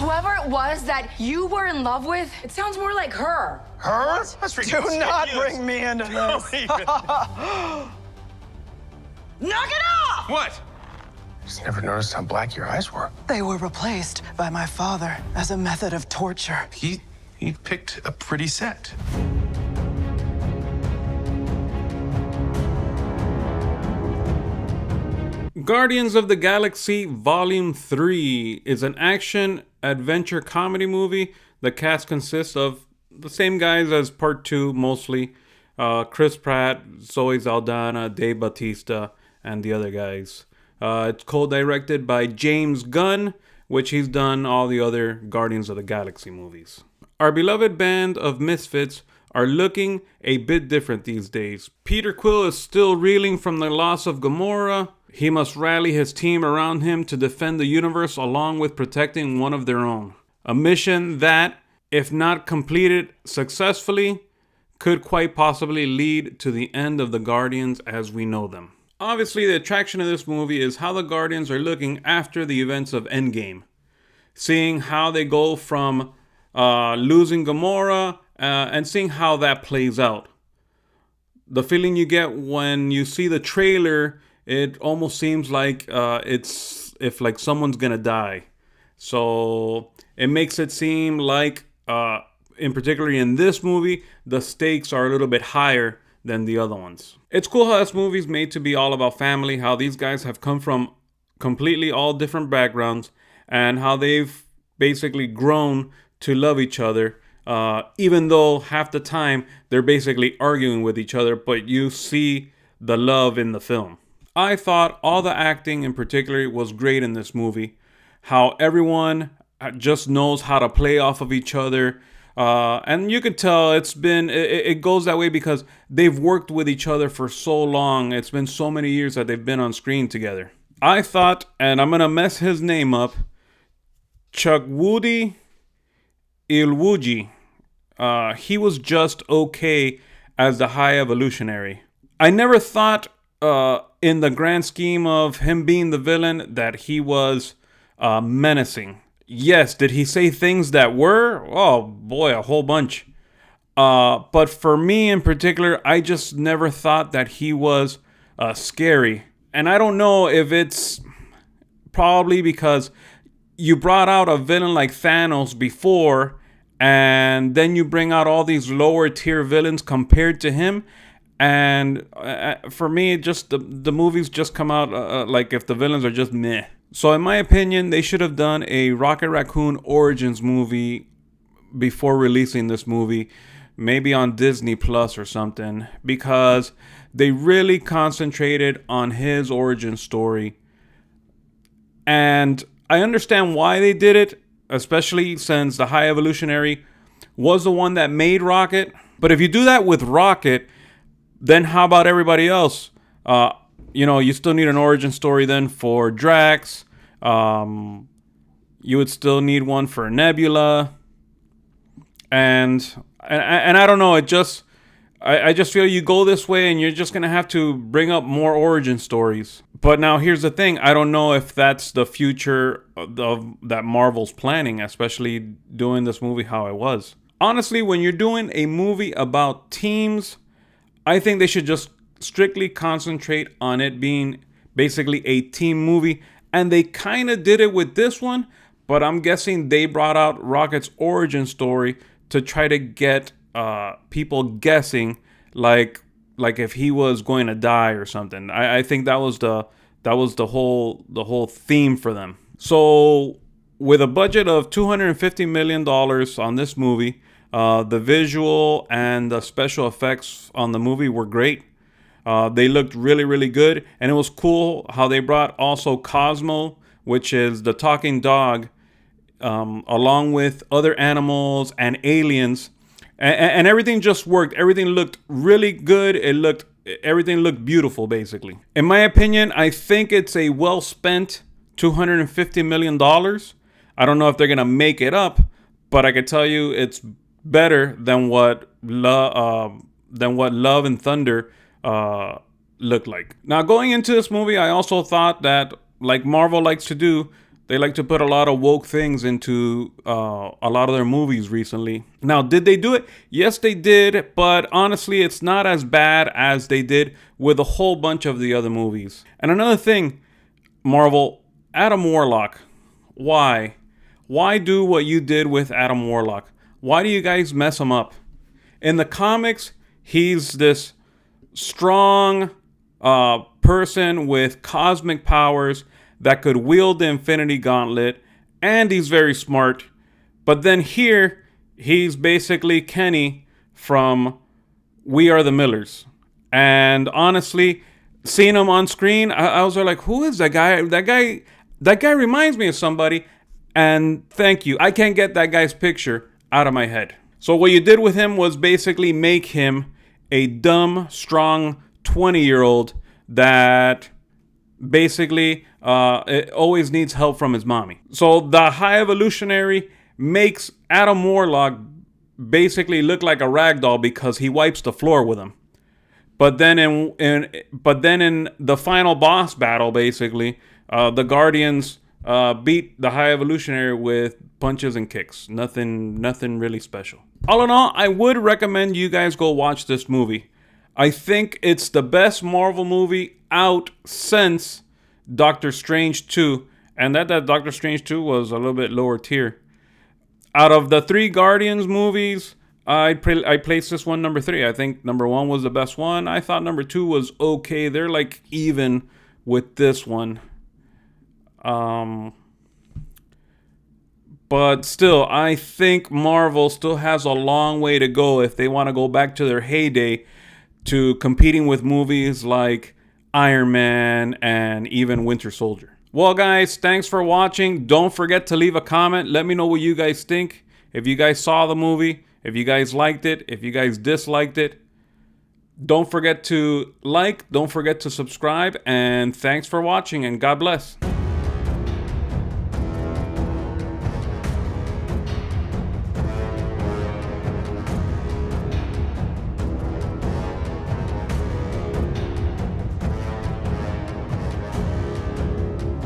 Whoever it was that you were in love with, it sounds more like her. Her? That's ridiculous. Do not bring me into this. Knock it off! What? Just never noticed how black your eyes were. They were replaced by my father as a method of torture. He picked a pretty set. Guardians of the Galaxy Volume 3 is an action-adventure comedy movie. The cast consists of the same guys as Part 2, mostly. Chris Pratt, Zoe Saldana, Dave Bautista, and the other guys. It's co-directed by James Gunn, which he's done all the other Guardians of the Galaxy movies. Our beloved band of misfits are looking a bit different these days. Peter Quill is still reeling from the loss of Gamora. He must rally his team around him to defend the universe along with protecting one of their own. A mission that, if not completed successfully, could quite possibly lead to the end of the Guardians as we know them. Obviously, the attraction of this movie is how the Guardians are looking after the events of Endgame. Seeing how they go from losing Gamora and seeing how that plays out. The feeling you get when you see the trailer, it almost seems like it's if like someone's gonna die. So it makes it seem like, in particularly in this movie, the stakes are a little bit higher than the other ones. It's cool how this movie's made to be all about family, how these guys have come from completely all different backgrounds, and how they've basically grown to love each other, even though half the time they're basically arguing with each other, but you see the love in the film. I thought all the acting in particular was great in this movie. How everyone just knows how to play off of each other. And you can tell it goes that way because they've worked with each other for so long. It's been so many years that they've been on screen together. I thought, and I'm going to mess his name up, Chukwudi Iwuji. He was just okay as the High Evolutionary. I never thought, in the grand scheme of him being the villain, that he was menacing. Yes, did he say things that were? Oh boy, a whole bunch. But for me in particular, I just never thought that he was scary. And I don't know if it's probably because you brought out a villain like Thanos before, and then you bring out all these lower tier villains compared to him. And for me, just the movies just come out like if the villains are just meh. So in my opinion, they should have done a Rocket Raccoon Origins movie before releasing this movie, maybe on Disney Plus or something, because they really concentrated on his origin story. And I understand why they did it, especially since the High Evolutionary was the one that made Rocket. But if you do that with Rocket, then how about everybody else? You still need an origin story then for Drax. You would still need one for Nebula. And I don't know, I just feel you go this way and you're just going to have to bring up more origin stories. But now here's the thing, I don't know if that's the future of that Marvel's planning, especially doing this movie how it was. Honestly, when you're doing a movie about teams, I think they should just strictly concentrate on it being basically a team movie. And they kind of did it with this one, but I'm guessing they brought out Rocket's origin story to try to get people guessing like if he was going to die or something. I think that was the whole theme for them. So with a budget of $250 million on this movie, the visual and the special effects on the movie were great. They looked really, really good. And it was cool how they brought also Cosmo, which is the talking dog, along with other animals and aliens. And everything just worked. Everything looked really good. Everything looked beautiful, basically. In my opinion, I think it's a well-spent $250 million. I don't know if they're going to make it up, but I can tell you it's better than what Love and Thunder looked like. Now, going into this movie, I also thought that, like Marvel likes to do, They like to put a lot of woke things into a lot of their movies recently. Now, did they do it? Yes, they did. But honestly, it's not as bad as they did with a whole bunch of the other movies. And another thing, Marvel, Adam Warlock. Why? Why do what you did with Adam Warlock? Why do you guys mess him up? In the comics, he's this strong person with cosmic powers that could wield the Infinity Gauntlet, and he's very smart. But then here, he's basically Kenny from We Are the Millers. And honestly, seeing him on screen, I was like, who is that guy? That guy reminds me of somebody. And thank you. I can't get that guy's picture out of my head. So what you did with him was basically make him a dumb, strong 20-year-old that basically it always needs help from his mommy. So the High Evolutionary makes Adam Warlock basically look like a rag doll because he wipes the floor with him. But then in the final boss battle, basically, the Guardians beat the High Evolutionary with punches and kicks. Nothing really special. All in all, I would recommend you guys go watch this movie. I think it's the best Marvel movie out since Doctor Strange 2. And that Doctor Strange 2 was a little bit lower tier. Out of the 3 Guardians movies, I placed this one number 3. I think number 1 was the best one. I thought number 2 was okay. They're like even with this one. But still, I think Marvel still has a long way to go if they want to go back to their heyday to competing with movies like Iron Man and even Winter Soldier. Well, guys, thanks for watching. Don't forget to leave a comment. Let me know what you guys think. If you guys saw the movie, if you guys liked it, if you guys disliked it. Don't forget to like, don't forget to subscribe, and thanks for watching, and God bless.